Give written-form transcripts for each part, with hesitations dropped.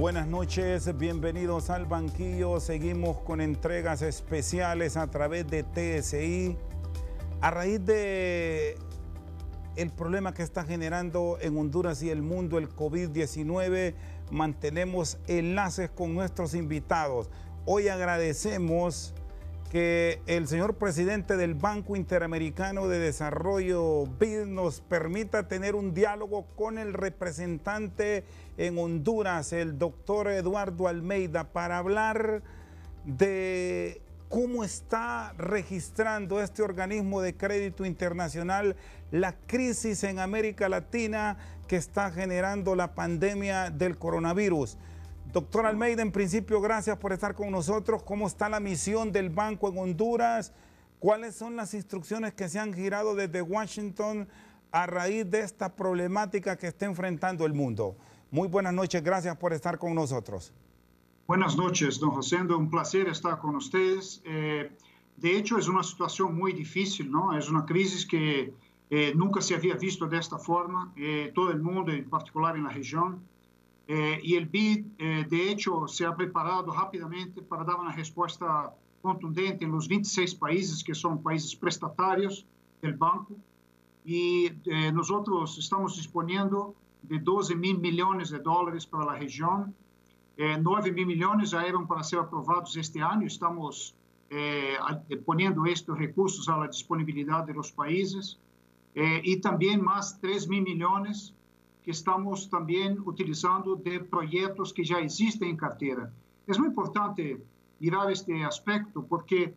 Buenas noches, bienvenidos al banquillo. Seguimos con entregas especiales a través de TSI. A raíz de el problema que está generando en Honduras y el mundo el COVID-19, mantenemos enlaces con nuestros invitados. Hoy agradecemos que el señor presidente del Banco Interamericano de Desarrollo, BID, nos permita tener un diálogo con el representante en Honduras, el doctor Eduardo Almeida, para hablar de cómo está registrando este organismo de crédito internacional la crisis en América Latina que está generando la pandemia del coronavirus. Doctor Almeida, en principio, gracias por estar con nosotros. ¿Cómo está la misión del banco en Honduras? ¿Cuáles son las instrucciones que se han girado desde Washington a raíz de esta problemática que está enfrentando el mundo? Muy buenas noches, gracias por estar con nosotros. Buenas noches, don Rosendo, un placer estar con ustedes. De hecho, es una situación muy difícil, ¿no? Es una crisis que nunca se había visto de esta forma, todo el mundo, en particular en la región. Y el BID, de hecho, se ha preparado rápidamente para dar una respuesta contundente en los 26 países que son países prestatarios del banco. Y nosotros estamos disponiendo de 12 mil millones de dólares para la región. 9 mil millones ya eran para ser aprobados este año. Estamos poniendo estos recursos a la disponibilidad de los países. Y también más 3 mil millones que estamos también utilizando de proyectos que ya existen en cartera. Es muy importante mirar este aspecto porque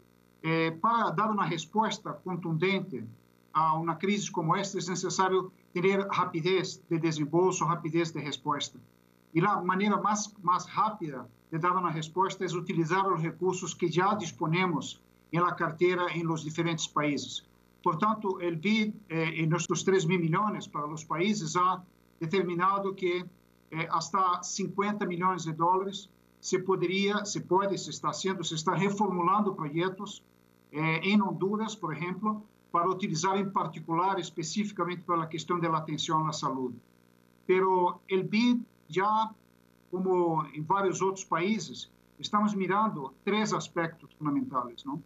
para dar una respuesta contundente a una crisis como esta es necesario tener rapidez de desembolso, rapidez de respuesta. Y la manera más rápida de dar una respuesta es utilizar los recursos que ya disponemos en la cartera en los diferentes países. Por tanto, el BID, en nuestros 3 mil millones para los países, ha determinado que hasta 50 millones de dólares se está reformulando proyectos en Honduras, por ejemplo, para utilizar en particular específicamente para la cuestión de la atención a la salud. Pero el BID ya, como en varios otros países, estamos mirando 3 aspectos fundamentales, ¿no?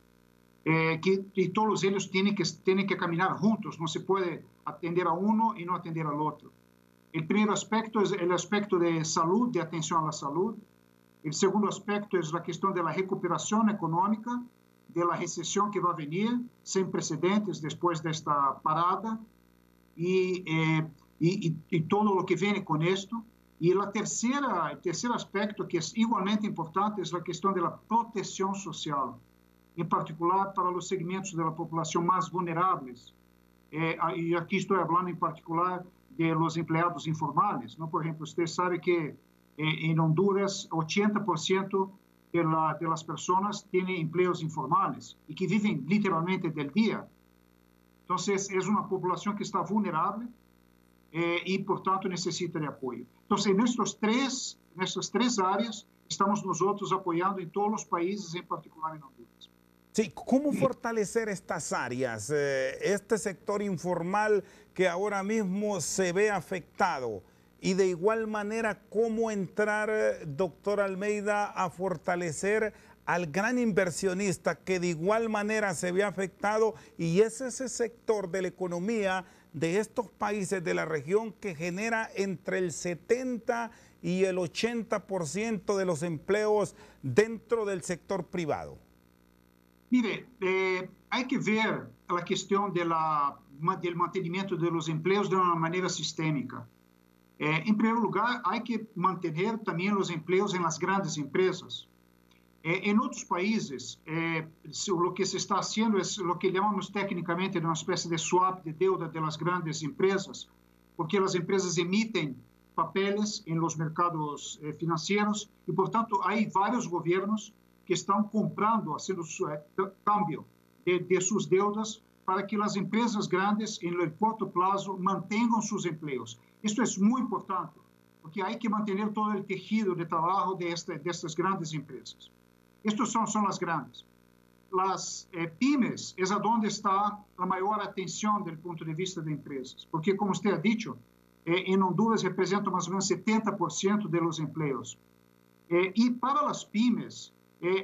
Que todos ellos tienen que caminar juntos, no se puede atender a uno y no atender al otro. El primer aspecto es el aspecto de salud, de atención a la salud. El segundo aspecto es la cuestión de la recuperación económica, de la recesión que va a venir, sin precedentes después de esta parada, y todo lo que viene con esto. Y el tercer aspecto, que es igualmente importante, es la cuestión de la protección social, en particular para los segmentos de la población más vulnerables. Y aquí estoy hablando en particular de los empleados informales, ¿no? Por ejemplo, usted sabe que en Honduras 80% de las personas tienen empleos informales y que viven literalmente del día. Entonces, es una población que está vulnerable y, por tanto, necesita de apoyo. Entonces, en estas tres áreas, estamos nosotros apoyando en todos los países, en particular en Honduras. Sí, ¿cómo fortalecer estas áreas? Este sector informal que ahora mismo se ve afectado. Y de igual manera, ¿cómo entrar, doctor Almeida, a fortalecer al gran inversionista que de igual manera se ve afectado? Y es ese sector de la economía de estos países de la región que genera entre el 70 y el 80% de los empleos dentro del sector privado. Mire, hay que ver la cuestión del mantenimiento de los empleos de una manera sistémica. En primer lugar, hay que mantener también los empleos en las grandes empresas. En otros países, lo que se está haciendo es lo que llamamos técnicamente de una especie de swap de deuda de las grandes empresas, porque las empresas emiten papeles en los mercados financieros y, por tanto, hay varios gobiernos que están comprando, haciendo cambio de sus deudas para que las empresas grandes, en el corto plazo, mantengan sus empleos. Esto es muy importante, porque hay que mantener todo el tejido de trabajo de estas grandes empresas. Estas son las grandes. Las pymes es a donde está la mayor atención desde el punto de vista de empresas, porque, como usted ha dicho, en Honduras representa más o menos 70% de los empleos. Y para las pymes,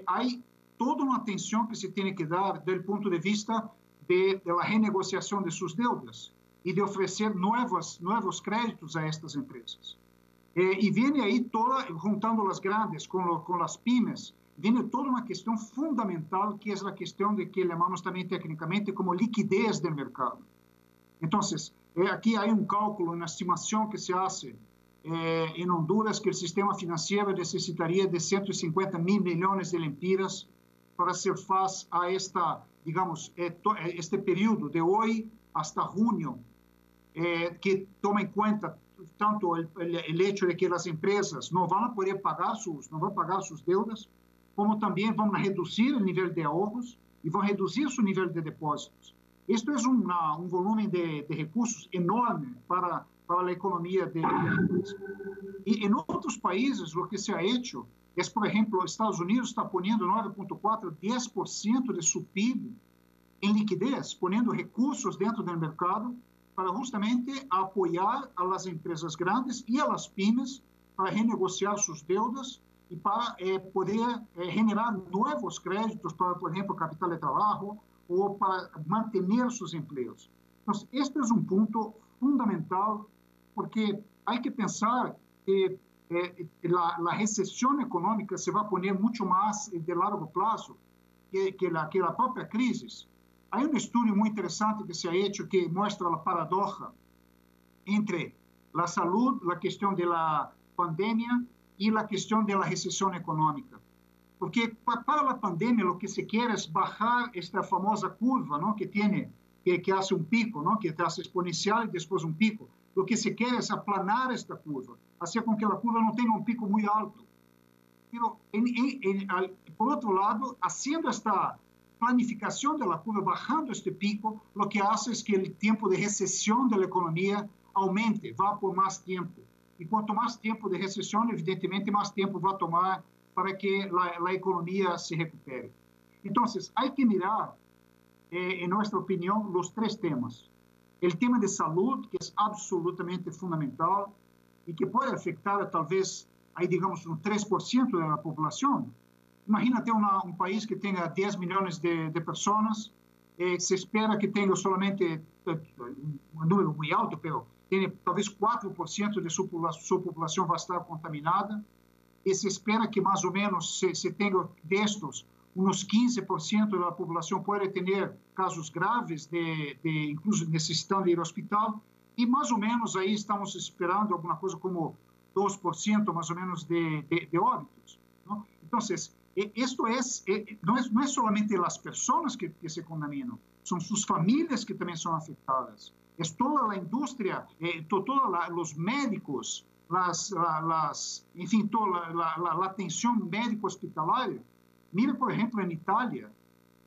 hay toda una atención que se tiene que dar desde el punto de vista de la renegociación de sus deudas y de ofrecer nuevos créditos a estas empresas. Y viene ahí juntando las grandes con las pymes, viene toda una cuestión fundamental que es la cuestión de que llamamos también técnicamente como liquidez del mercado. Entonces, aquí hay un cálculo, una estimación que se hace en Honduras que el sistema financiero necesitaría de 150 mil millones de lempiras para hacer face a este periodo de hoy hasta junio, que toma en cuenta tanto el hecho de que las empresas no van a poder pagar sus deudas, como también van a reducir el nivel de ahorros y van a reducir su nivel de depósitos. Esto es un volumen de recursos enorme para la economía de Honduras. Y en otros países lo que se ha hecho es, por ejemplo, Estados Unidos está poniendo 9.4, 10% de su PIB en liquidez, poniendo recursos dentro del mercado para justamente apoyar a las empresas grandes y a las pymes para renegociar sus deudas y para poder generar nuevos créditos para, por ejemplo, capital de trabajo o para mantener sus empleos. Entonces, este es un punto fundamental porque hay que pensar que la recesión económica se va a poner mucho más de largo plazo que la propia crisis. Hay un estudio muy interesante que se ha hecho que muestra la paradoja entre la salud, la cuestión de la pandemia y la cuestión de la recesión económica. Porque para la pandemia lo que se quiere es bajar esta famosa curva, ¿no? que hace un pico, ¿no? que hace exponencial y después un pico. Lo que se quiere es aplanar esta curva, hacer con que la curva no tenga un pico muy alto. Pero, por otro lado, haciendo esta planificación de la curva, bajando este pico, lo que hace es que el tiempo de recesión de la economía aumente, va por más tiempo. Y cuanto más tiempo de recesión, evidentemente, más tiempo va a tomar para que la economía se recupere. Entonces, hay que mirar, en nuestra opinión, los tres temas. El tema de salud, que es absolutamente fundamental y que puede afectar tal vez, ahí digamos, un 3% de la población. Imagínate un país que tenga 10 millones de personas, se espera que tenga solamente un número muy alto, pero tiene talvez 4% de su población va a estar contaminada, y se espera que más o menos se tenga de estos, unos 15% de la población puede tener casos graves, incluso necesitando ir al hospital, y más o menos ahí estamos esperando alguna cosa como 2% más o menos de óbitos, ¿no? Entonces, esto no es solamente las personas que se contaminan, son sus familias que también son afectadas. Es toda la industria, todos los médicos, en fin, toda la atención médico-hospitalaria. Mira, por ejemplo, en Italia,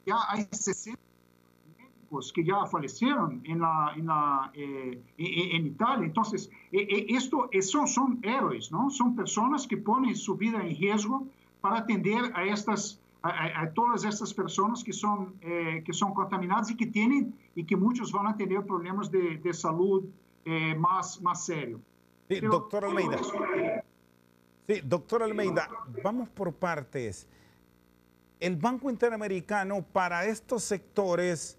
ya hay 60 médicos que ya fallecieron en Italia. Entonces, estos son héroes, ¿no? Son personas que ponen su vida en riesgo para atender a todas estas personas que son contaminadas y que muchos van a tener problemas de salud más serios. Sí, doctor Almeida. Sí, doctor Almeida, vamos por partes. El Banco Interamericano, para estos sectores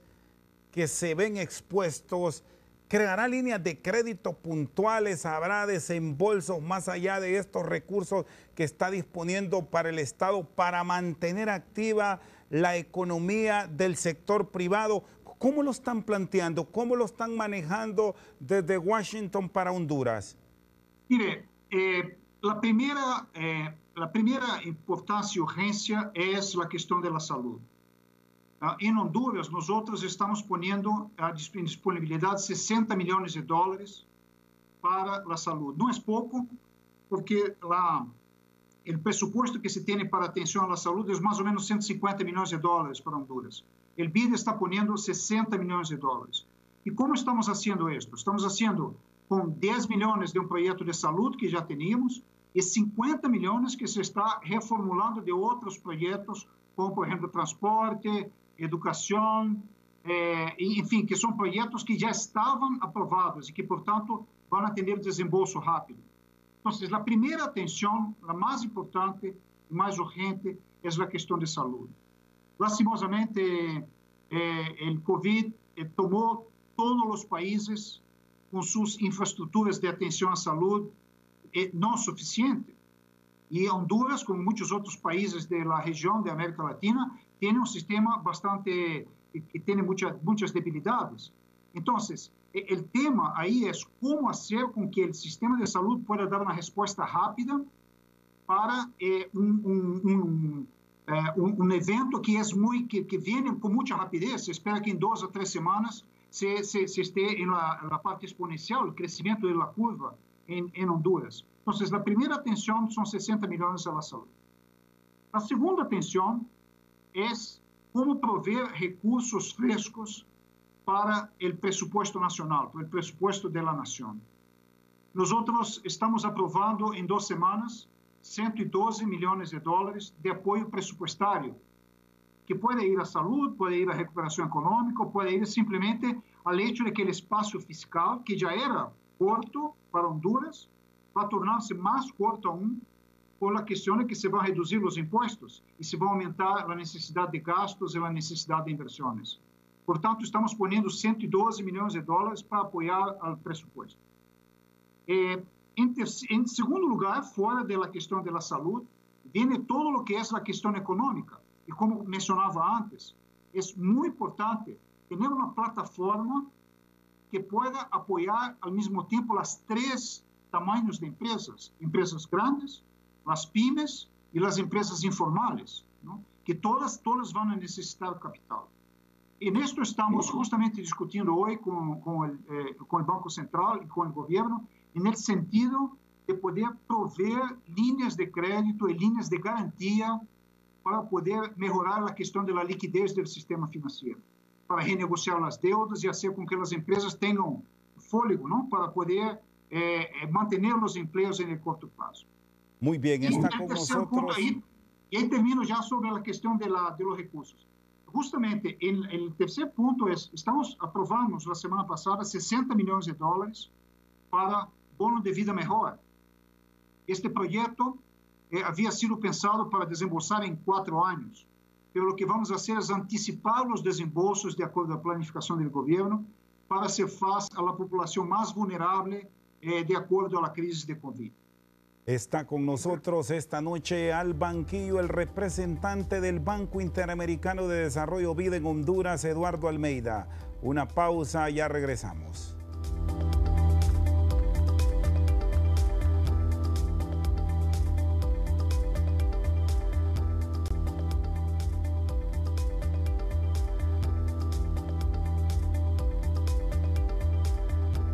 que se ven expuestos, creará líneas de crédito puntuales, habrá desembolsos más allá de estos recursos que está disponiendo para el Estado para mantener activa la economía del sector privado. ¿Cómo lo están planteando? ¿Cómo lo están manejando desde Washington para Honduras? Mire, la primera importancia y urgencia es la cuestión de la salud. En Honduras, nosotros estamos poniendo a disponibilidad 60 millones de dólares para la salud. No es poco, porque el presupuesto que se tiene para atención a la salud es más o menos 150 millones de dólares para Honduras. El BID está poniendo 60 millones de dólares. ¿Y cómo estamos haciendo esto? Estamos haciendo con 10 millones de un proyecto de salud que ya teníamos y 50 millones que se está reformulando de otros proyectos, como por ejemplo transporte, educación, en fin, que son proyectos que ya estaban aprobados y que, por tanto, van a tener desembolso rápido. Entonces, la primera atención, la más importante y más urgente, es la cuestión de salud. Lastimosamente, el COVID tomó todos los países con sus infraestructuras de atención a salud no suficientes. Y Honduras, como muchos otros países de la región de América Latina, tiene un sistema bastante que tiene muchas debilidades. Entonces, el tema ahí es cómo hacer con que el sistema de salud pueda dar una respuesta rápida para un evento que viene con mucha rapidez. Se espera que en 2 a 3 semanas se esté en la parte exponencial, el crecimiento de la curva en Honduras. Entonces, la primera atención son 60 millones a la salud. La segunda atención es cómo proveer recursos frescos para el presupuesto nacional, para el presupuesto de la nación. Nosotros estamos aprobando en 2 semanas 112 millones de dólares de apoyo presupuestario, que puede ir a salud, puede ir a recuperación económica, puede ir simplemente al hecho de que el espacio fiscal, que ya era corto para Honduras, va a tornar-se más corto aún por la cuestión de que se van a reducir los impuestos y se va a aumentar la necesidad de gastos y la necesidad de inversiones. Por tanto, estamos poniendo 112 millones de dólares para apoyar al presupuesto. En segundo lugar, fuera de la cuestión de la salud, viene todo lo que es la cuestión económica. Y como mencionaba antes, es muy importante tener una plataforma que pueda apoyar al mismo tiempo las 3 tamaños de empresas: empresas grandes, las pymes y las empresas informales, ¿no? Que todas van a necesitar capital. En esto estamos justamente discutiendo hoy con el Banco Central y con el gobierno, en el sentido de poder proveer líneas de crédito y líneas de garantía para poder mejorar la cuestión de la liquidez del sistema financiero, para renegociar las deudas y hacer con que las empresas tengan fôlego, ¿no? Para poder mantener los empleos en el corto plazo. Muy bien, está con nosotros. Y ahí termino ya sobre la cuestión de los recursos. Justamente, el tercer punto es, aprobamos la semana pasada 60 millones de dólares para bono de vida mejor. Este proyecto había sido pensado para desembolsar en 4 años, pero lo que vamos a hacer es anticipar los desembolsos de acuerdo a la planificación del gobierno para hacer face a la población más vulnerable de acuerdo a la crisis de COVID. Está con nosotros esta noche al banquillo el representante del Banco Interamericano de Desarrollo BID en Honduras, Eduardo Almeida. Una pausa, ya regresamos.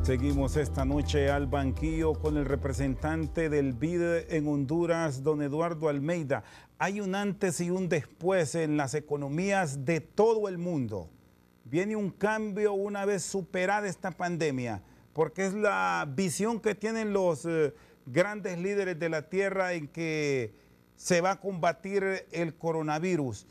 Seguimos esta noche al banquillo con el representante del BID en Honduras, don Eduardo Almeida. Hay un antes y un después en las economías de todo el mundo. Viene un cambio una vez superada esta pandemia, porque es la visión que tienen los grandes líderes de la tierra en que se va a combatir el coronavirus.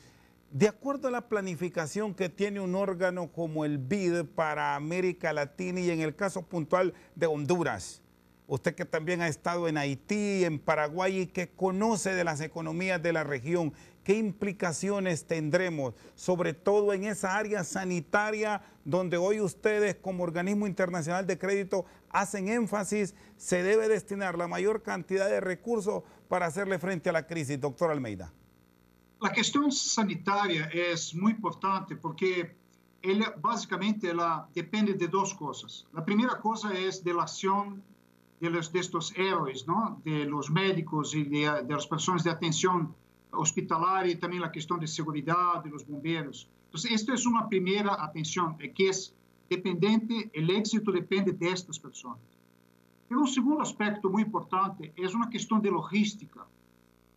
De acuerdo a la planificación que tiene un órgano como el BID para América Latina y en el caso puntual de Honduras, usted que también ha estado en Haití, en Paraguay y que conoce de las economías de la región, ¿qué implicaciones tendremos, sobre todo en esa área sanitaria donde hoy ustedes como organismo internacional de crédito hacen énfasis, se debe destinar la mayor cantidad de recursos para hacerle frente a la crisis? Doctor Almeida. La cuestión sanitaria es muy importante porque básicamente depende de 2 cosas. La primera cosa es de la acción de estos héroes, ¿no? De los médicos y de las personas de atención hospitalaria y también la cuestión de seguridad de los bomberos. Entonces, esto es una primera atención que es dependiente, el éxito depende de estas personas. Pero un segundo aspecto muy importante es una cuestión de logística.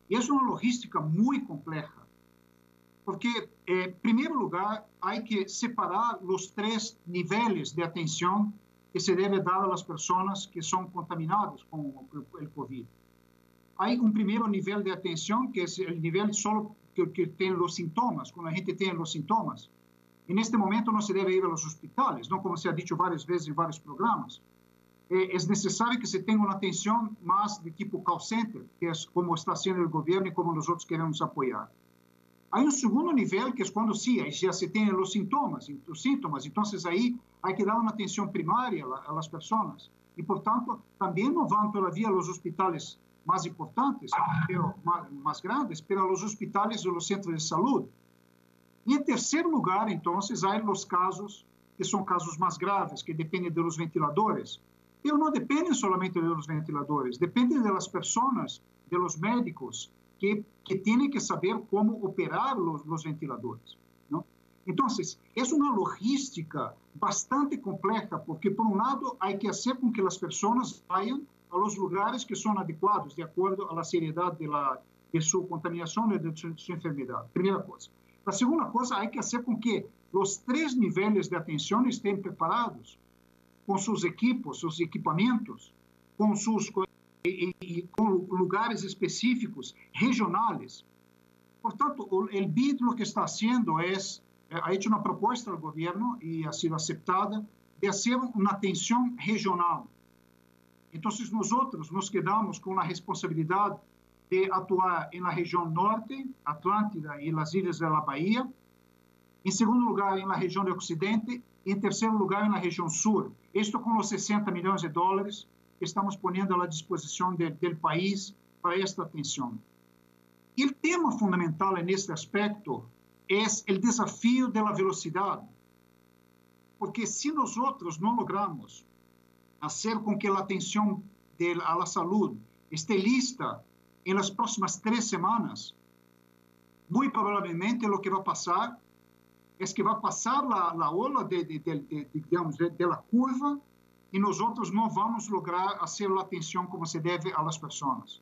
Y es una logística muy compleja, porque, en primer lugar, hay que separar los 3 niveles de atención que se debe dar a las personas que son contaminadas con el COVID. Hay un primer nivel de atención, que es el nivel solo que tiene los síntomas, cuando la gente tiene los síntomas. En este momento no se debe ir a los hospitales, ¿no? Como se ha dicho varias veces en varios programas. es necesario que se tenga una atención más de tipo call center, que es como está haciendo el gobierno y como nosotros queremos apoyar. Hay un segundo nivel, que es cuando sí, ahí ya se tienen los síntomas, entonces ahí hay que dar una atención primaria a las personas. Y por tanto, también no van todavía a los hospitales más importantes, pero más grandes, pero a los hospitales de los centros de salud. Y en tercer lugar, entonces, hay los casos que son casos más graves, que dependen de los ventiladores. Pero no dependen solamente de los ventiladores, dependen de las personas, de los médicos, que tienen que saber cómo operar los ventiladores, ¿no? Entonces, es una logística bastante compleja, porque por un lado hay que hacer con que las personas vayan a los lugares que son adecuados, de acuerdo a la seriedad de su contaminación y de su enfermedad. Primera cosa. La segunda cosa, hay que hacer con que los 3 niveles de atención estén preparados, con sus equipos, sus equipamientos, con lugares específicos, regionales. Por tanto, el BID lo que está haciendo es, ha hecho una propuesta al gobierno y ha sido aceptada, de hacer una atención regional. Entonces, nosotros nos quedamos con la responsabilidad de actuar en la región norte, Atlántida y las islas de la Bahía, en segundo lugar en la región de Occidente y en tercer lugar en la región sur. Esto con los 60 millones de dólares que estamos poniendo a la disposición del país para esta atención. Y el tema fundamental en este aspecto es el desafío de la velocidad, porque si nosotros no logramos hacer con que la atención a la salud esté lista en las próximas 3 semanas, muy probablemente lo que va a pasar es que va a pasar la ola de la curva y nosotros no vamos a lograr hacer la atención como se debe a las personas.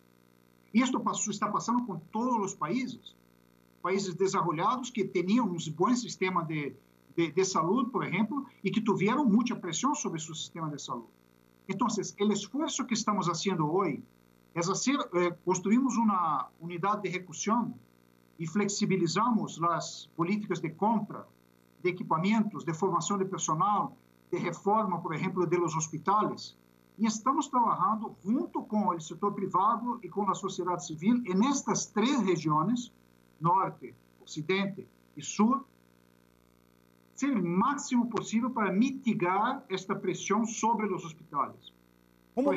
Y esto está pasando con todos los países. Países desarrollados que tenían un buen sistema de salud, por ejemplo, y que tuvieron mucha presión sobre su sistema de salud. Entonces, el esfuerzo que estamos haciendo hoy es construimos una unidad de ejecución y flexibilizamos las políticas de compra, de equipamientos, de formación de personal, de reforma, por ejemplo, de los hospitales. Y estamos trabajando junto con el sector privado y con la sociedad civil en estas 3 regiones, norte, occidente y sur, ser el máximo posible para mitigar esta presión sobre los hospitales. ¿Cómo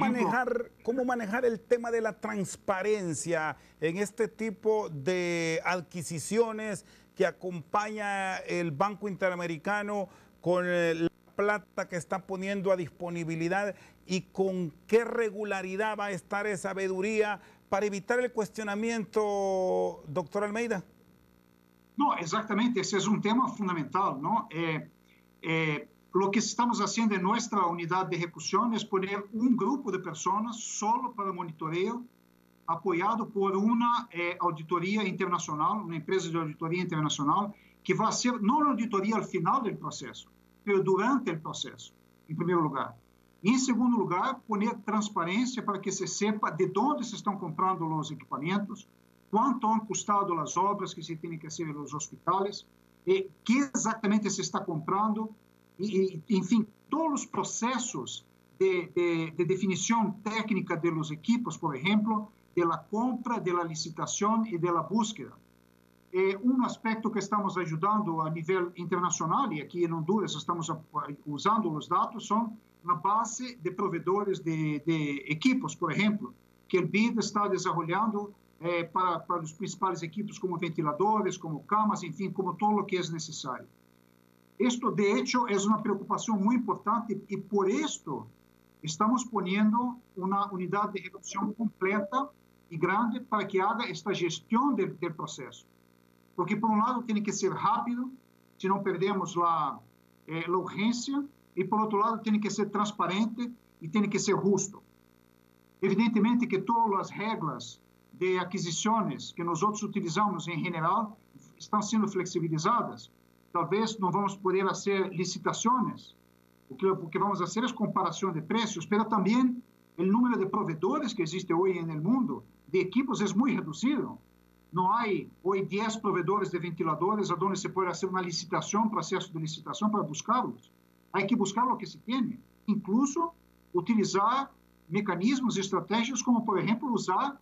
manejar el tema de la transparencia en este tipo de adquisiciones que acompaña el Banco Interamericano con la plata que está poniendo a disponibilidad y con qué regularidad va a estar esa veeduría para evitar el cuestionamiento, doctor Almeida? No, exactamente, ese es un tema fundamental, ¿no? Lo que estamos haciendo en nuestra unidad de ejecución es poner un grupo de personas solo para monitoreo, apoyado por una auditoría internacional, una empresa de auditoría internacional, que va a hacer no la auditoría al final del proceso, pero durante el proceso, en primer lugar. Y en segundo lugar, poner transparencia para que se sepa de dónde se están comprando los equipamientos, cuánto han costado las obras que se tienen que hacer en los hospitales, qué exactamente se está comprando, y, en fin, todos los procesos de definición técnica de los equipos, por ejemplo, de la compra, de la licitación y de la búsqueda. Un aspecto que estamos ayudando a nivel internacional, y aquí en Honduras estamos usando los datos, son una base de proveedores de equipos, por ejemplo, que el BID está desarrollando para los principales equipos como ventiladores, como camas, en fin, como todo lo que es necesario. Esto, de hecho, es una preocupación muy importante y por esto estamos poniendo una unidad de ejecución completa y grande para que haga esta gestión del proceso. Porque, por un lado, tiene que ser rápido, si no perdemos la urgencia, y, por otro lado, tiene que ser transparente y tiene que ser justo. Evidentemente que todas las reglas de adquisiciones que nosotros utilizamos en general están siendo flexibilizadas. Tal vez no vamos a poder hacer licitaciones, lo que vamos a hacer es comparación de precios, pero también el número de proveedores que existe hoy en el mundo de equipos es muy reducido. No hay hoy 10 proveedores de ventiladores a donde se puede hacer una licitación, proceso de licitación para buscarlos. Hay que buscar lo que se tiene. Incluso utilizar mecanismos, estratégias, como, por exemplo, usar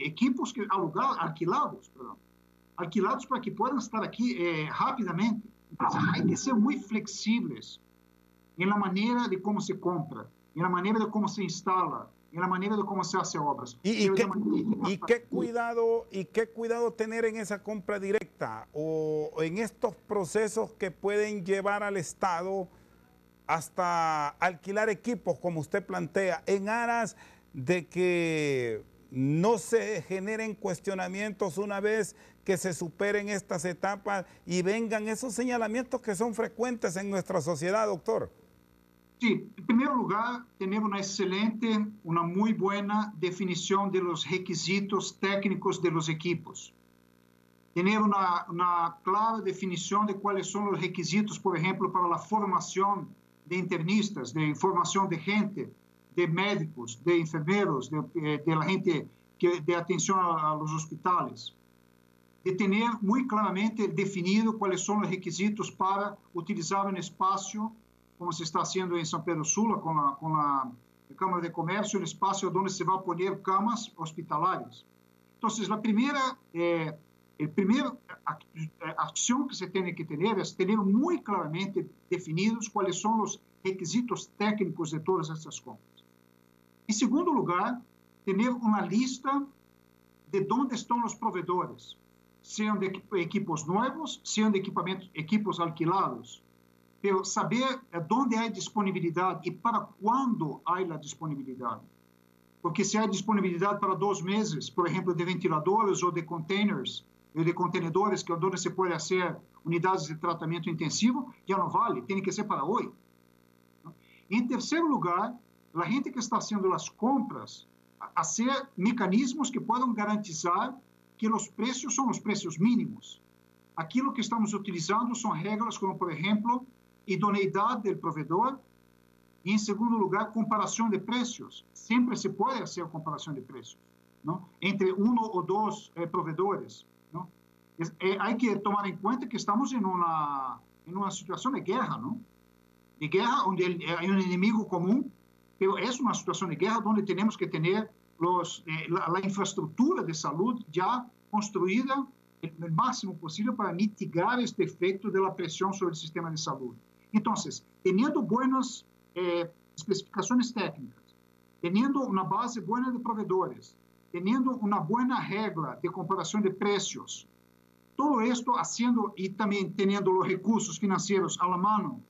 equipos alquilados para que possam estar aqui rapidamente. Então, tem que ser muito flexíveis na maneira de como se compra, na maneira de como se instala, na maneira de como se hace obras. ¿Y qué cuidado tener en esa compra directa o en estos procesos que pueden llevar al Estado hasta alquilar equipos, como usted plantea, en aras de que no se generen cuestionamientos una vez que se superen estas etapas y vengan esos señalamientos que son frecuentes en nuestra sociedad, doctor? Sí, en primer lugar, tenemos una muy buena definición de los requisitos técnicos de los equipos. Tenemos una clara definición de cuáles son los requisitos, por ejemplo, para la formación de internistas, de formación de gente, de médicos, de enfermeros, de la gente de atención a los hospitales. De tener muy claramente definido cuáles son los requisitos para utilizar un espacio, como se está haciendo en San Pedro Sula con la Cámara de Comercio, el espacio donde se va a poner camas hospitalarias. Entonces, la primera acción que se tiene que tener es tener muy claramente definidos cuáles son los requisitos técnicos de todas estas compras. En segundo lugar, tener una lista de dónde están los proveedores, sean de equipos nuevos, sean de equipos alquilados, pero saber dónde hay disponibilidad y para cuándo hay la disponibilidad. Porque si hay disponibilidad para 2 meses, por ejemplo, de ventiladores o de containers, o de contenedores, que es donde se puede hacer unidades de tratamiento intensivo, ya no vale, tiene que ser para hoy. En tercer lugar, la gente que está haciendo las compras, hacer mecanismos que puedan garantizar que los precios son los precios mínimos. Aquí lo que estamos utilizando son reglas como, por ejemplo, idoneidad del proveedor y, en segundo lugar, comparación de precios. Siempre se puede hacer comparación de precios, ¿no?, entre uno o dos proveedores, ¿no? Hay que tomar en cuenta que estamos en una situación de guerra, ¿no?, de guerra donde hay un enemigo común, pero es una situación de guerra donde tenemos que tener la infraestructura de salud ya construida el máximo posible para mitigar este efecto de la presión sobre el sistema de salud. Entonces, teniendo buenas especificaciones técnicas, teniendo una base buena de proveedores, teniendo una buena regla de comparación de precios, todo esto haciendo y también teniendo los recursos financieros a la mano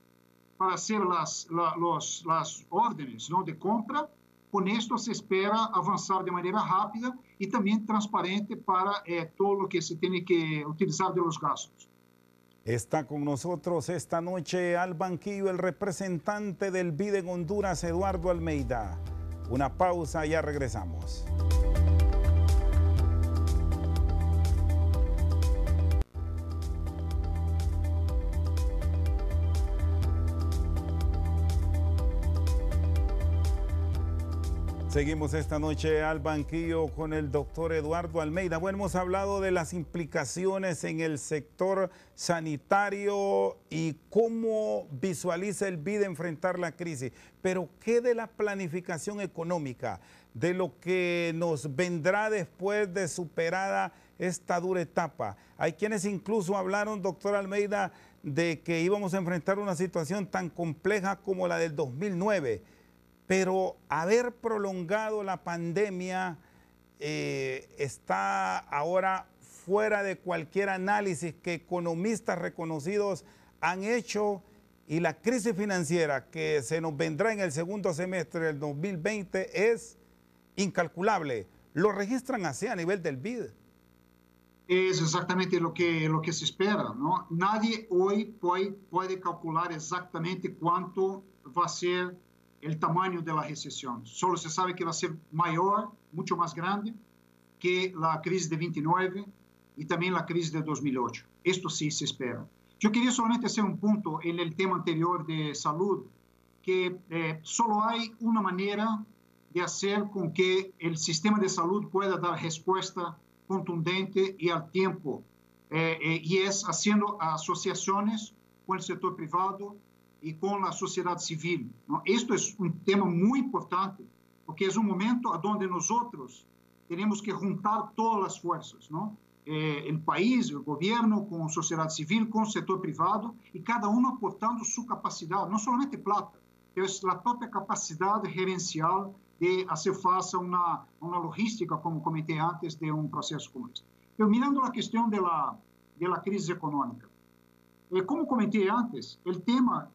para hacer las órdenes, ¿no?, de compra, con esto se espera avanzar de manera rápida y también transparente para todo lo que se tiene que utilizar de los gastos. Está con nosotros esta noche al banquillo el representante del BID en Honduras, Eduardo Almeida. Una pausa, ya regresamos. Seguimos esta noche al banquillo con el doctor Eduardo Almeida. Bueno, hemos hablado de las implicaciones en el sector sanitario y cómo visualiza el BID enfrentar la crisis. Pero, ¿qué de la planificación económica? De lo que nos vendrá después de superada esta dura etapa. Hay quienes incluso hablaron, doctor Almeida, de que íbamos a enfrentar una situación tan compleja como la del 2009. Pero haber prolongado la pandemia está ahora fuera de cualquier análisis que economistas reconocidos han hecho, y la crisis financiera que se nos vendrá en el segundo semestre del 2020 es incalculable. ¿Lo registran así a nivel del BID? Es exactamente lo que se espera, ¿no? Nadie hoy puede calcular exactamente cuánto va a ser el tamaño de la recesión. Solo se sabe que va a ser mayor, mucho más grande que la crisis de 29 y también la crisis de 2008. Esto sí se espera. Yo quería solamente hacer un punto en el tema anterior de salud, que solo hay una manera de hacer con que el sistema de salud pueda dar respuesta contundente y al tiempo, y es haciendo asociaciones con el sector privado, y con la sociedad civil, ¿no? Esto es un tema muy importante, porque es un momento donde nosotros tenemos que juntar todas las fuerzas, ¿no? El país, el gobierno, con sociedad civil, con sector privado, y cada uno aportando su capacidad, no solamente plata, pero es la propia capacidad gerencial de hacer face a una logística, como comenté antes, de un proceso como este. Pero mirando la cuestión de la crisis económica, como comenté antes, el tema,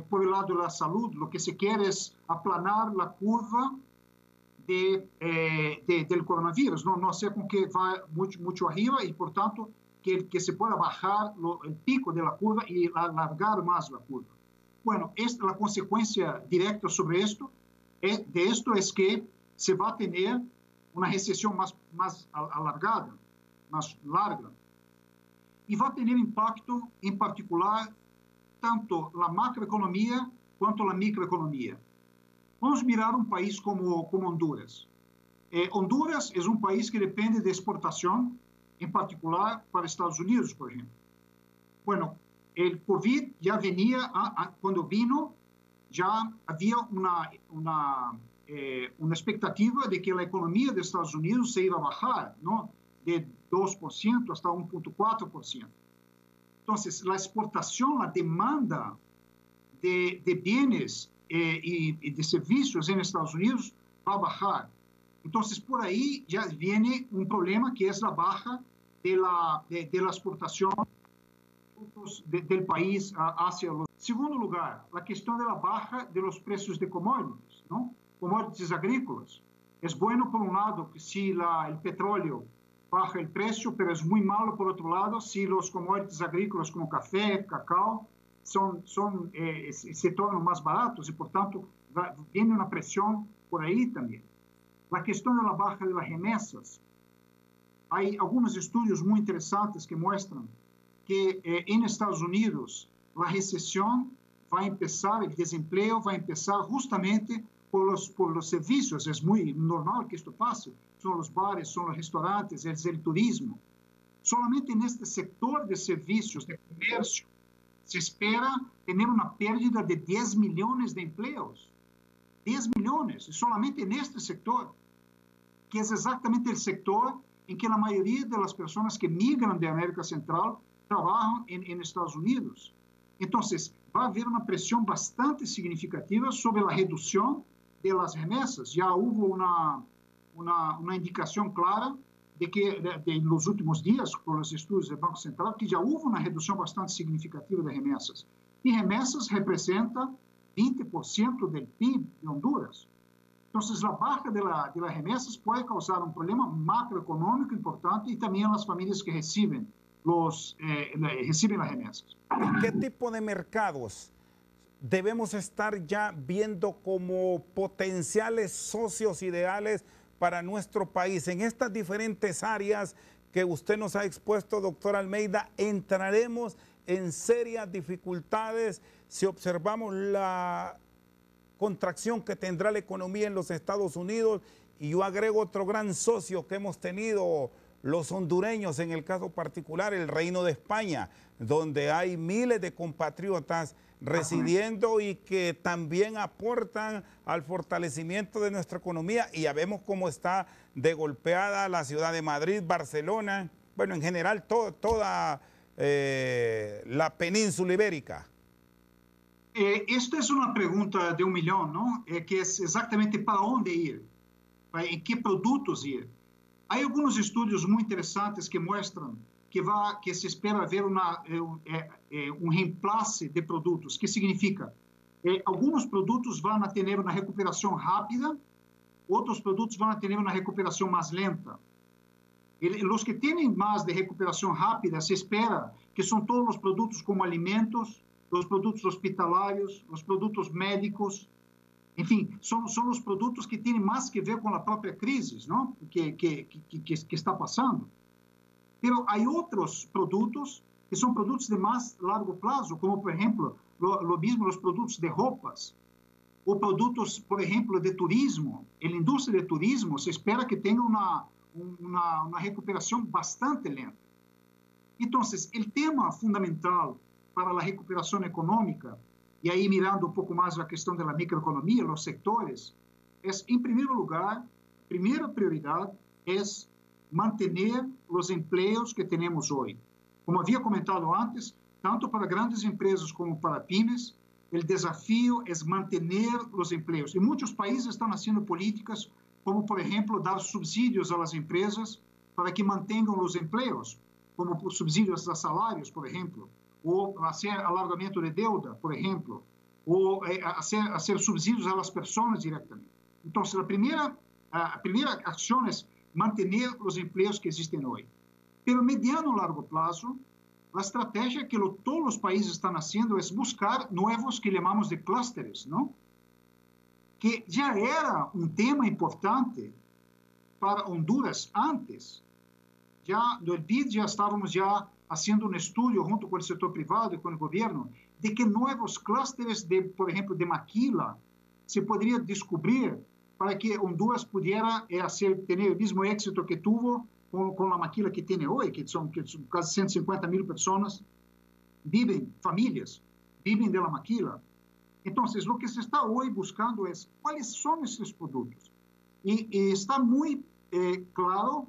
por el lado de la salud, lo que se quiere es aplanar la curva del coronavirus, no hacer con que vaya mucho arriba y, por tanto, que se pueda bajar el pico de la curva y alargar más la curva. Bueno, la consecuencia directa sobre esto, es que se va a tener una recesión más alargada, más larga, y va a tener impacto, en particular, tanto la macroeconomía quanto la microeconomía. Vamos mirar un país como Honduras. Honduras es un país que depende de exportación, en particular para Estados Unidos, por ejemplo. Bueno, el COVID ya venía, cuando vino, ya había una expectativa de que la economía de Estados Unidos se iba a bajar, ¿no? De 2% hasta 1,4%. Entonces, la exportación, la demanda de bienes y de servicios en Estados Unidos va a bajar. Entonces, por ahí ya viene un problema que es la baja de la exportación del país hacia los... Segundo lugar, la cuestión de la baja de los precios de commodities, ¿no? Commodities agrícolas. Es bueno, por un lado, si el petróleo baja el precio, pero es muy malo, por otro lado, si los commodities agrícolas como café, cacao, se tornan más baratos y, por tanto, viene una presión por ahí también. La cuestión de la baja de las remesas. Hay algunos estudios muy interesantes que muestran que en Estados Unidos la recesión va a empezar, el desempleo va a empezar justamente por los servicios. Es muy normal que esto pase. Son los bares, son los restaurantes, es el turismo. Solamente en este sector de servicios, de comercio, se espera tener una pérdida de 10 millones de empleos. 10 millones, solamente en este sector, que es exactamente el sector en que la mayoría de las personas que migran de América Central trabajan en Estados Unidos. Entonces, va a haber una presión bastante significativa sobre la reducción de las remesas. Ya hubo una indicación clara de que en los últimos días, por los estudios del Banco Central, que ya hubo una reducción bastante significativa de remesas. Y remesas representa 20% del PIB de Honduras. Entonces, la baja de las remesas puede causar un problema macroeconómico importante y también a las familias que reciben las remesas. ¿Qué tipo de mercados debemos estar ya viendo como potenciales socios ideales para nuestro país? En estas diferentes áreas que usted nos ha expuesto, doctor Almeida, entraremos en serias dificultades si observamos la contracción que tendrá la economía en los Estados Unidos, y yo agrego otro gran socio que hemos tenido los hondureños, en el caso particular el Reino de España, donde hay miles de compatriotas residiendo y que también aportan al fortalecimiento de nuestra economía, y ya vemos cómo está de golpeada la ciudad de Madrid, Barcelona, bueno, en general toda la península ibérica. Esta es una pregunta de 1 millón, ¿no? Que es exactamente para dónde ir, en qué productos ir. Hay algunos estudios muy interesantes que muestran que se espera ver un reemplace de productos. ¿Qué significa? Algunos productos van a tener una recuperación rápida, otros productos van a tener una recuperación más lenta. Los que tienen más de recuperación rápida, se espera que son todos los productos como alimentos, los productos hospitalarios, los productos médicos, en fin, son los productos que tienen más que ver con la propia crisis, ¿no? que está pasando. Pero hay otros productos que son productos de más largo plazo, como por ejemplo, lo mismo los productos de ropas, o productos, por ejemplo, de turismo. En la industria de turismo se espera que tenga una recuperación bastante lenta. Entonces, el tema fundamental para la recuperación económica y ahí mirando un poco más la cuestión de la microeconomía, los sectores, es, en primer lugar, primera prioridad es mantener los empleos que tenemos hoy. Como había comentado antes, tanto para grandes empresas como para pymes, el desafío es mantener los empleos. Y muchos países están haciendo políticas como, por ejemplo, dar subsidios a las empresas para que mantengan los empleos, como subsidios a salarios, por ejemplo, o hacer alargamiento de deuda, por ejemplo, o hacer subsidios a las personas directamente. Entonces, la primera acción es mantener los empleos que existen hoy. Pero a mediano y largo plazo, la estrategia que todos los países están haciendo es buscar nuevos que llamamos de clústeres, ¿no? Que ya era un tema importante para Honduras antes. Ya no el BID ya estábamos ya haciendo un estudio junto con el sector privado y con el gobierno de que nuevos clústeres, por ejemplo, de maquila, se podría descubrir para que Honduras pudiera tener el mismo éxito que tuvo con la maquila que tiene hoy, que son casi 150,000 personas, familias, viven de la maquila. Entonces, lo que se está hoy buscando es cuáles son estos productos. Y está muy claro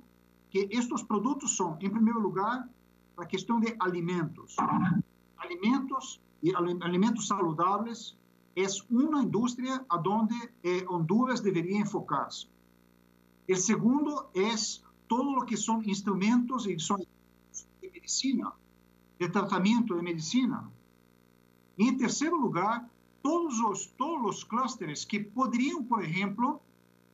que estos productos son, en primer lugar, la cuestión de alimentos. Alimentos saludables es una industria a donde Honduras debería enfocarse. El segundo es todo lo que son instrumentos y son de medicina, de tratamiento de medicina. Y en tercer lugar, todos los clústeres que podrían, por ejemplo,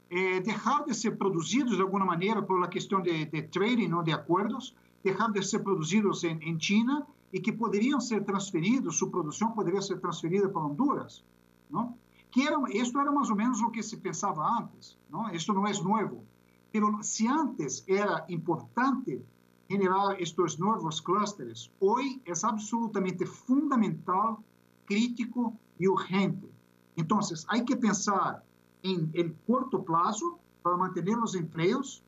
dejar de ser producidos de alguna manera por la cuestión de trading, ¿no? De acuerdos, dejar de ser producidos en China y que podrían ser transferidos, su producción podría ser transferida para Honduras, ¿no? Esto era más o menos lo que se pensaba antes, ¿no? Esto no es nuevo. Pero si antes era importante generar estos nuevos clústeres, hoy es absolutamente fundamental, crítico y urgente. Entonces, hay que pensar en el corto plazo para mantener los empleos,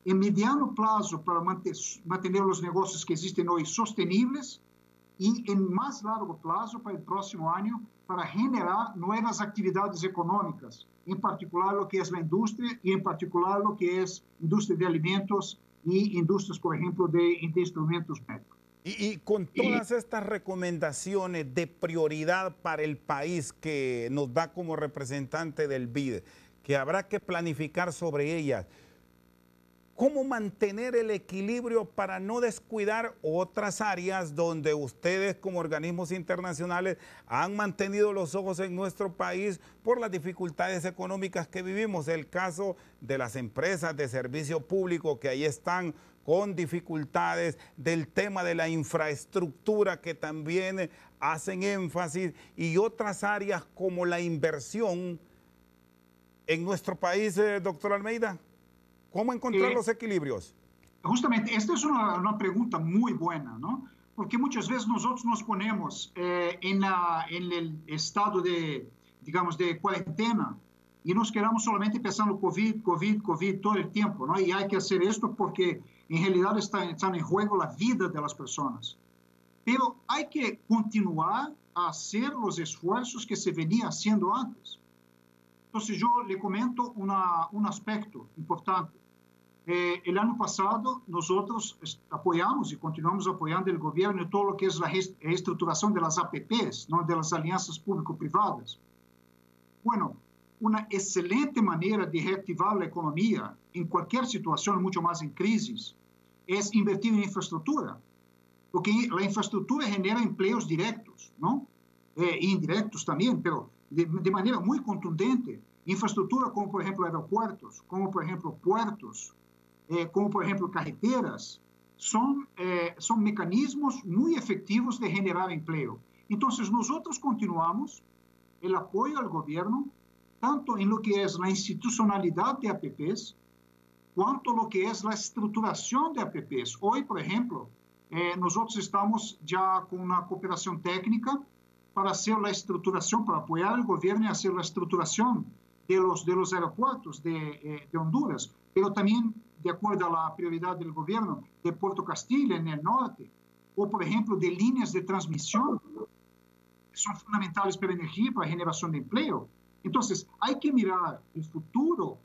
en mediano plazo para mantener los negocios que existen hoy sostenibles y en más largo plazo para el próximo año para generar nuevas actividades económicas, en particular lo que es la industria y en particular lo que es industria de alimentos y industrias, por ejemplo, de instrumentos médicos. Y con todas estas recomendaciones de prioridad para el país que nos da como representante del BID, que habrá que planificar sobre ellas, ¿cómo mantener el equilibrio para no descuidar otras áreas donde ustedes como organismos internacionales han mantenido los ojos en nuestro país por las dificultades económicas que vivimos? El caso de las empresas de servicio público que ahí están con dificultades, del tema de la infraestructura que también hacen énfasis y otras áreas como la inversión en nuestro país, doctor Almeida. ¿Cómo encontrar los equilibrios? Justamente, esta es una pregunta muy buena, ¿no? Porque muchas veces nosotros nos ponemos en el estado de, digamos, de cuarentena y nos quedamos solamente pensando COVID todo el tiempo, ¿no? Y hay que hacer esto porque en realidad están en juego la vida de las personas. Pero hay que continuar a hacer los esfuerzos que se venía haciendo antes. Entonces yo le comento un aspecto importante. El año pasado nosotros apoyamos y continuamos apoyando el gobierno en todo lo que es la reestructuración de las APPs, ¿no? De las alianzas público-privadas. Bueno, una excelente manera de reactivar la economía en cualquier situación, mucho más en crisis, es invertir en infraestructura, porque la infraestructura genera empleos directos, ¿no? Indirectos también, pero de manera muy contundente. Infraestructura como, por ejemplo, aeropuertos, como, por ejemplo, puertos, como, por ejemplo, carreteras, son mecanismos muy efectivos de generar empleo. Entonces, nosotros continuamos el apoyo al gobierno, tanto en lo que es la institucionalidad de APPs, cuanto lo que es la estructuración de APPs. Hoy, por ejemplo, nosotros estamos ya con una cooperación técnica para hacer la estructuración, para apoyar al gobierno y hacer la estructuración de los aeropuertos de Honduras, pero también de acuerdo a la prioridad del gobierno de Puerto Castilla en el norte, o por ejemplo de líneas de transmisión son fundamentales para la energía, para la generación de empleo. Entonces, hay que mirar el futuro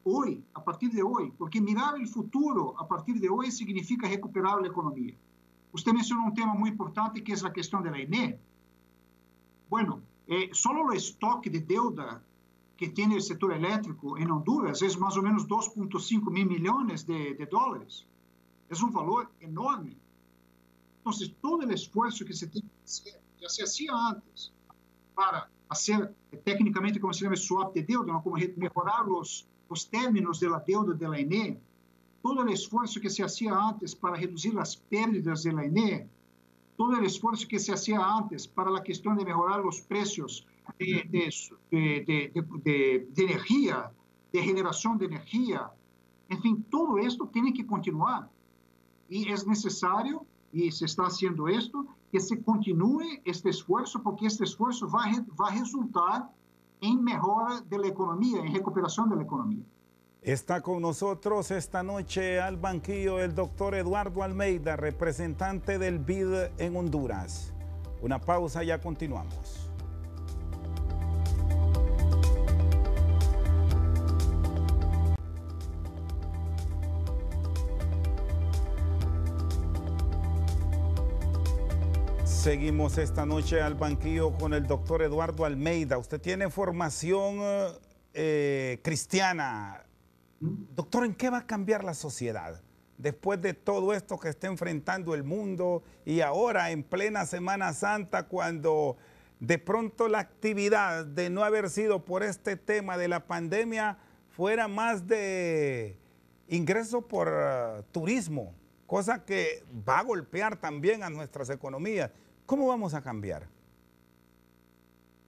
hoy, a partir de hoy, porque mirar el futuro a partir de hoy significa recuperar la economía. Usted mencionó un tema muy importante que es la cuestión de la ENE. Bueno, solo el stock de deuda que tiene el sector eléctrico en Honduras es más o menos 2.5 mil millones de dólares. Es un valor enorme. Entonces, todo el esfuerzo que se tiene que hacer, ya se hacía antes, para hacer técnicamente, como se llama, swap de deuda, ¿no? Como mejorar los términos de la deuda de la ENE, todo el esfuerzo que se hacía antes para reducir las pérdidas de la ENE, todo el esfuerzo que se hacía antes para la cuestión de mejorar los precios de energía, de generación de energía, en fin, todo esto tiene que continuar. Y es necesario, y se está haciendo esto, que se continúe este esfuerzo, porque este esfuerzo va a resultar en mejora de la economía, en recuperación de la economía. Está con nosotros esta noche al banquillo el doctor Eduardo Almeida, representante del BID en Honduras. Una pausa, ya continuamos. Seguimos esta noche al banquillo con el doctor Eduardo Almeida. Usted tiene formación cristiana. Doctor, ¿en qué va a cambiar la sociedad después de todo esto que está enfrentando el mundo y ahora en plena Semana Santa, cuando de pronto la actividad de no haber sido por este tema de la pandemia fuera más de ingreso por turismo, cosa que va a golpear también a nuestras economías? ¿Cómo vamos a cambiar?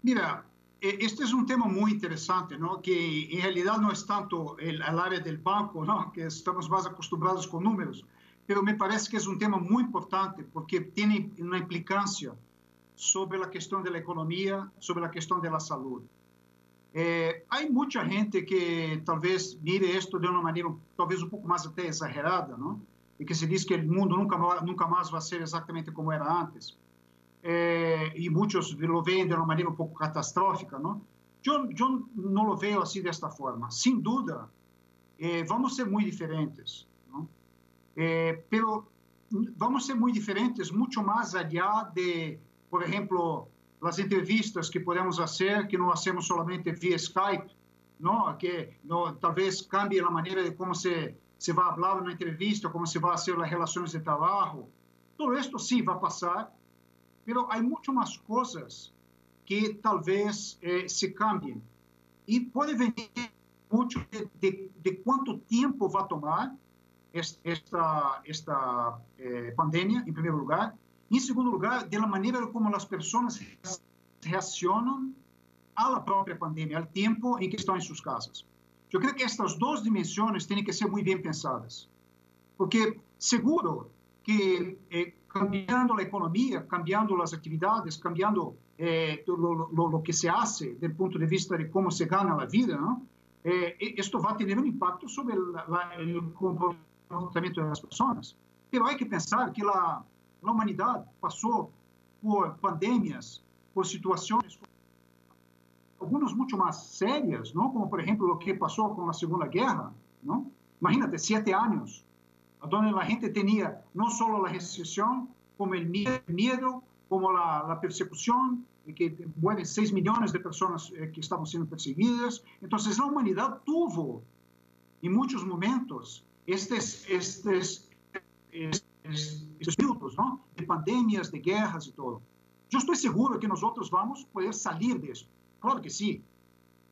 Mira, este es un tema muy interesante, ¿no? Que en realidad no es tanto el área del banco, ¿no? Que estamos más acostumbrados con números, pero me parece que es un tema muy importante porque tiene una implicancia sobre la cuestión de la economía, sobre la cuestión de la salud. Hay mucha gente que tal vez mire esto de una manera talvez un poco más até exagerada, ¿no? Y que se dice que el mundo nunca más va a ser exactamente como era antes. Y muchos lo ven de una manera un poco catastrófica, ¿no? Yo no lo veo así de esta forma. Sin duda, vamos a ser muy diferentes, ¿no? Pero vamos a ser muy diferentes mucho más allá de, por ejemplo, las entrevistas que podemos hacer, que no hacemos solamente vía Skype, ¿no? Que no, tal vez cambie la manera de cómo se va a hablar en una entrevista, cómo se va a hacer las relaciones de trabajo. Todo esto sí va a pasar, pero hay mucho más cosas que tal vez se cambien. Y puede venir mucho de cuánto tiempo va a tomar esta pandemia, en primer lugar. Y en segundo lugar, de la manera como las personas reaccionan a la propia pandemia, al tiempo en que están en sus casas. Yo creo que estas dos dimensiones tienen que ser muy bien pensadas. Porque seguro que cambiando la economía, cambiando las actividades, cambiando lo que se hace desde el punto de vista de cómo se gana la vida, ¿no? Esto va a tener un impacto sobre el comportamiento de las personas. Pero hay que pensar que la humanidad pasó por pandemias, por situaciones, algunas mucho más serias, ¿no? Como por ejemplo lo que pasó con la Segunda Guerra, ¿no? Imagínate, 7 años, donde la gente tenía no solo la recesión, como el miedo, como la persecución, que mueren 6 millones de personas que estaban siendo perseguidas. Entonces la humanidad tuvo, en muchos momentos, estos periodos, ¿no? De pandemias, de guerras y todo. Yo estoy seguro que nosotros vamos a poder salir de eso. Claro que sí.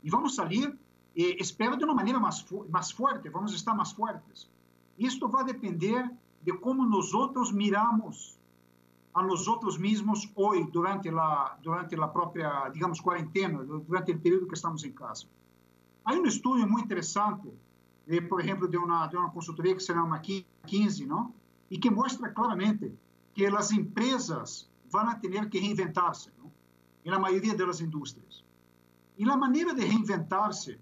Y vamos a salir, espero, de una manera más fuerte, vamos a estar más fuertes. Y esto va a depender de cómo nosotros miramos a nosotros mismos hoy, durante la propia, digamos, cuarentena, durante el periodo que estamos en casa. Hay un estudio muy interesante, por ejemplo, de una consultoría que se llama McKinsey, ¿no? Y que muestra claramente que las empresas van a tener que reinventarse, ¿no? En la mayoría de las industrias. Y la manera de reinventarse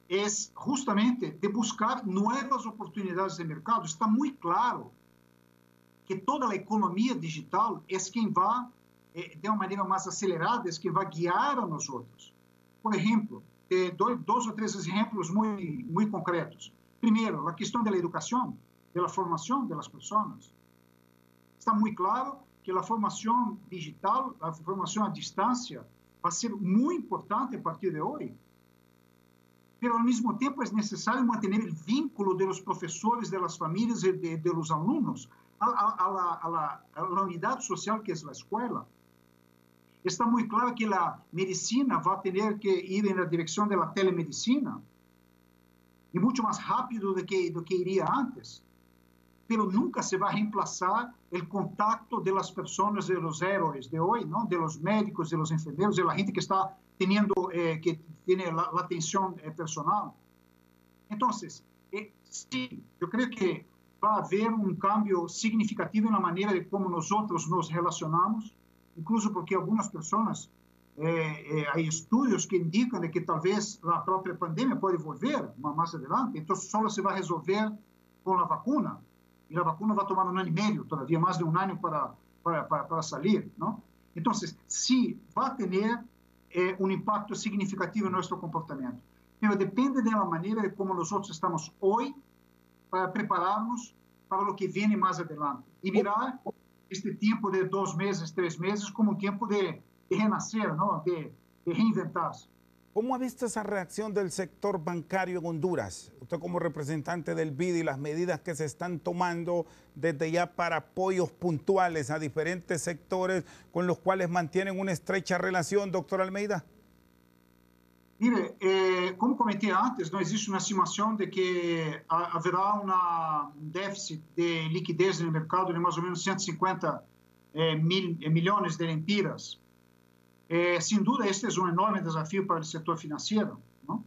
es justamente de buscar nuevas oportunidades de mercado. Está muy claro que toda la economía digital es quien va a de uma maneira mais acelerada que vai guiar a nós outros. Por exemplo, dois ou três exemplos muito concretos. Primeiro, a questão da educação, da formação das pessoas. Está muito claro que a formação digital, a formação à distância, vai ser muito importante a partir de hoje. Mas, ao mesmo tempo, é necessário manter o vínculo dos professores, das famílias e dos alunos a unidade social que é a escola. Está muito claro que a medicina vai ter que ir na direção da telemedicina e muito mais rápido do que iria antes. Mas nunca se vai reemplazar o contato das pessoas, dos heróis de hoje, não? De los médicos, de los enfermeiros, de la gente que está tendo que tem a atenção personal. Então, sim, eu creio que vai haver cambio significativo na maneira de como nós nos relacionamos, incluso porque algumas pessoas, há estudos que indicam que talvez a própria pandemia pode volver mais adelante, então só se vai resolver com a vacuna, e a vacuna vai tomar 1 ano e meio, todavia mais de 1 ano para sair, não? Então, sim, vai ter impacto significativo em nosso comportamento, mas depende da maneira de como nós estamos hoje para prepararnos para o que vem mais adelante e virar este tempo de 2 meses, 3 meses como tempo de renascer, ¿no? de reinventarse. ¿Cómo ha visto esa reacción del sector bancario en Honduras? Usted como representante del BID y las medidas que se están tomando desde ya para apoyos puntuales a diferentes sectores con los cuales mantienen una estrecha relación, doctor Almeida. Mire, como comentei antes, não existe uma estimação de que haverá um déficit de liquidez no mercado de mais ou menos 150 milhões de lempiras. Sem dúvida, este é enorme desafio para o setor financeiro, não?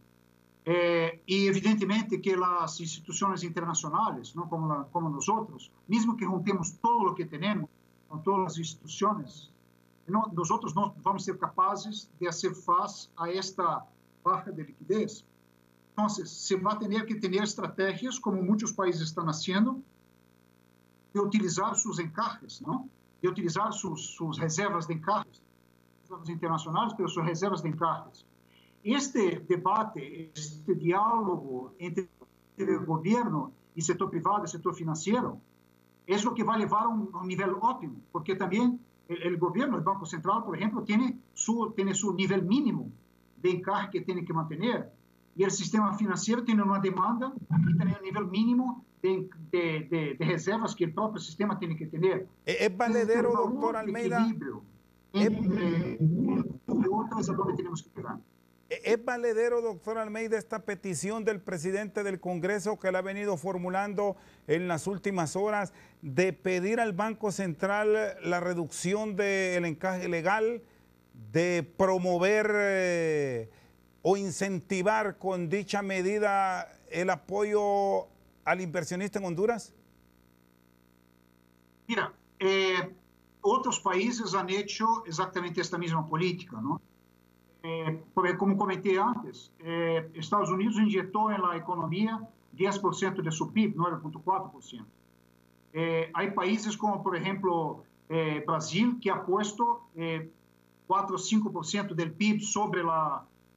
E evidentemente que as instituições internacionais, não, como nós outros, mesmo que juntemos todo o que temos, com todas as instituições, nós outros não vamos ser capazes de fazer face a esta baja de liquidez. Então, se vai ter que ter estratégias, como muitos países estão fazendo, de utilizar seus encarres, não? De utilizar suas reservas de encarres, os internacionais, pelas suas reservas de encarres. Este debate, este diálogo entre o governo e setor privado e setor financeiro, é o que vai levar a um nível ótimo, porque também o governo, o Banco Central, por exemplo, tem seu nível mínimo de encargo que tem que manter, e o sistema financeiro tem uma demanda e também um nível mínimo de reservas que o próprio sistema tem que ter. É valedero, doutor Almeida? Entre outras, a donde temos que pegar. ¿Es valedero, doctor Almeida, esta petición del presidente del Congreso que le ha venido formulando en las últimas horas de pedir al Banco Central la reducción del encaje legal, de promover o incentivar con dicha medida el apoyo al inversionista en Honduras? Mira, outros países han hecho exatamente esta mesma política, não? Como comentei antes, Estados Unidos injetou na economia 10% de seu PIB, 9,4%. Há países como, por exemplo, Brasil, que ha posto 4 ou 5% do PIB sobre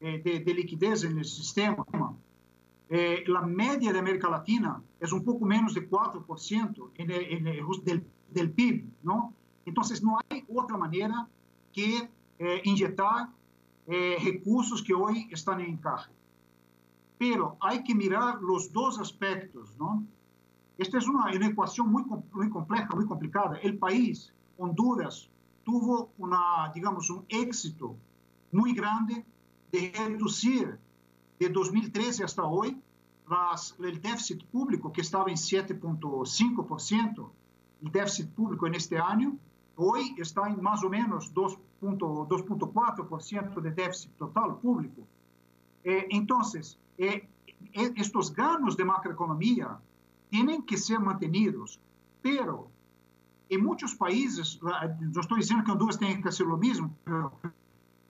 de liquidez no sistema. A média da América Latina é pouco menos de 4% do PIB, não? Então, não há outra maneira que injetar recursos que hoje estão em encargo. Pero há que mirar os dois aspectos, não? Esta é uma equação muito complexa, muito complicada. O país, Honduras, tuvo digamos, éxito muito grande de reduzir de 2013 hasta hoje o déficit público, que estava em 7,5%, o déficit público neste ano, hoje está em mais ou menos 2,4% de déficit total público. Então, estes ganhos de macroeconomia têm que ser mantidos, pero em muitos países, não estou dizendo que Honduras tem que fazer o mesmo,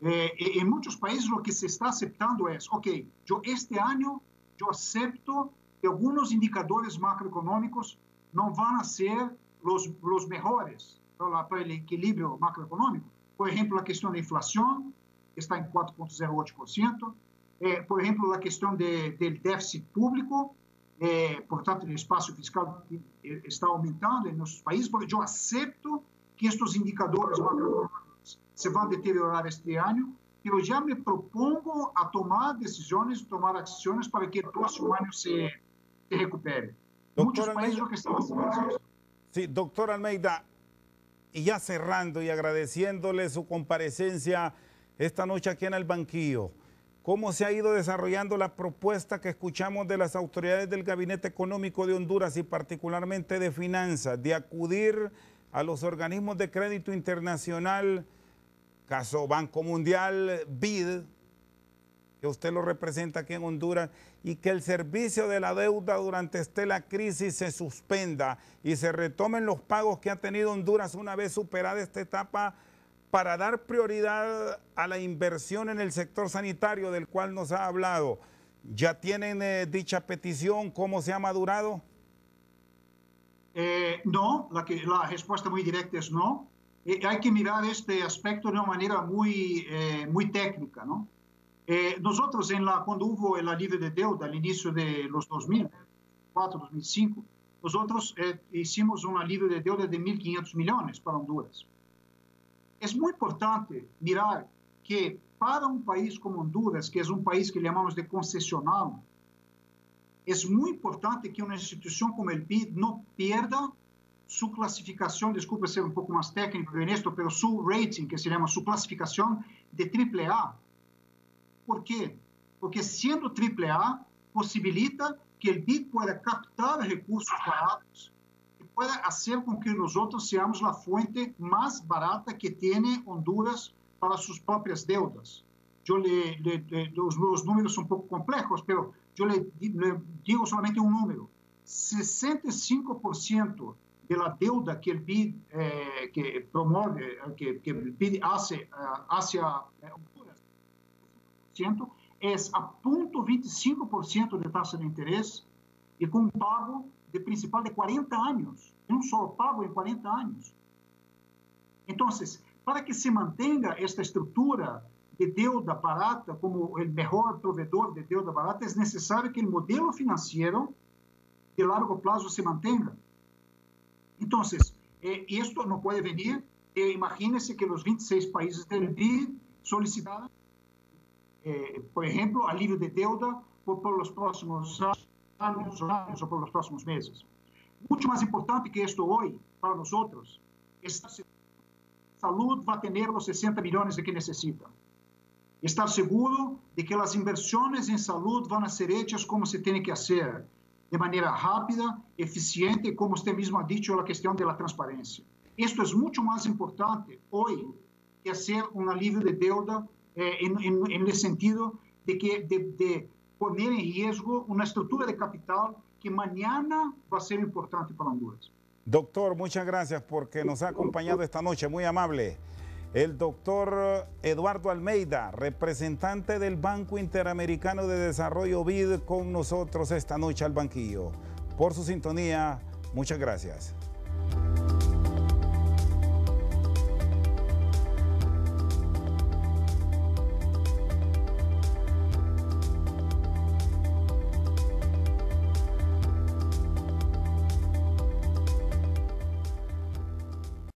em muitos países o que se está aceitando é, ok, este ano eu aceito que alguns indicadores macroeconômicos não vão ser os melhores para o equilíbrio macroeconômico, Por ejemplo, la cuestión de inflación, que está en 4,08%. Por ejemplo, la cuestión del déficit público, por tanto, el espacio fiscal está aumentando en nuestros países, porque yo acepto que estos indicadores macroeconómicos se van a deteriorar este año, pero ya me propongo a tomar decisiones, tomar acciones para que el próximo año se recupere. Muchos países lo que están haciendo es eso. Sí, doctor Almeida, y ya cerrando y agradeciéndole su comparecencia esta noche aquí en el banquillo, ¿cómo se ha ido desarrollando la propuesta que escuchamos de las autoridades del Gabinete Económico de Honduras y particularmente de Finanzas, de acudir a los organismos de crédito internacional, caso Banco Mundial, BID, que usted lo representa aquí en Honduras, y que el servicio de la deuda durante la crisis se suspenda y se retomen los pagos que ha tenido Honduras una vez superada esta etapa para dar prioridad a la inversión en el sector sanitario del cual nos ha hablado? ¿Ya tienen dicha petición? ¿Cómo se ha madurado? No, la respuesta muy directa es no. Hay que mirar este aspecto de una manera muy técnica, ¿no? Nosotros, cuando hubo el alivio de deuda al inicio de los 2004, 2005, nosotros hicimos un alivio de deuda de 1.500 millones para Honduras. Es muy importante mirar que para un país como Honduras, que es un país que llamamos de concesionado, es muy importante que una institución como el BID no pierda su clasificación, disculpe ser un poco más técnico en esto, pero su rating, que se llama su clasificación de AAA. ¿Por qué? Porque siendo AAA, posibilita que el BID pueda captar recursos baratos y pueda hacer con que nosotros seamos la fuente más barata que tiene Honduras para sus propias deudas. Los números son un poco complejos, pero yo le digo solamente un número. 65% de la deuda que el BID que promueve, que el BID hace hacia Honduras, es a 0,25% de tasa de interés y con un pago de principal de 40 años, un solo pago en 40 años. Entonces, para que se mantenga esta estructura de deuda barata como el mejor proveedor de deuda barata, es necesario que el modelo financiero de largo plazo se mantenga. Entonces, esto no puede venir. Imagínense que los 26 países del BID solicitaran, por ejemplo, alivio de deuda por los próximos años o por los próximos meses. Mucho más importante que esto hoy, para nosotros, estar seguro que la salud va a tener los 60 millones de que necesita. Estar seguro de que las inversiones en salud van a ser hechas como se tiene que hacer, de manera rápida, eficiente, como usted mismo ha dicho, la cuestión de la transparencia. Esto es mucho más importante hoy que hacer un alivio de deuda en el sentido de poner en riesgo una estructura de capital que mañana va a ser importante para Honduras. Doctor, muchas gracias porque nos ha acompañado esta noche, muy amable. El doctor Eduardo Almeida, representante del Banco Interamericano de Desarrollo BID, con nosotros esta noche al banquillo. Por su sintonía, muchas gracias.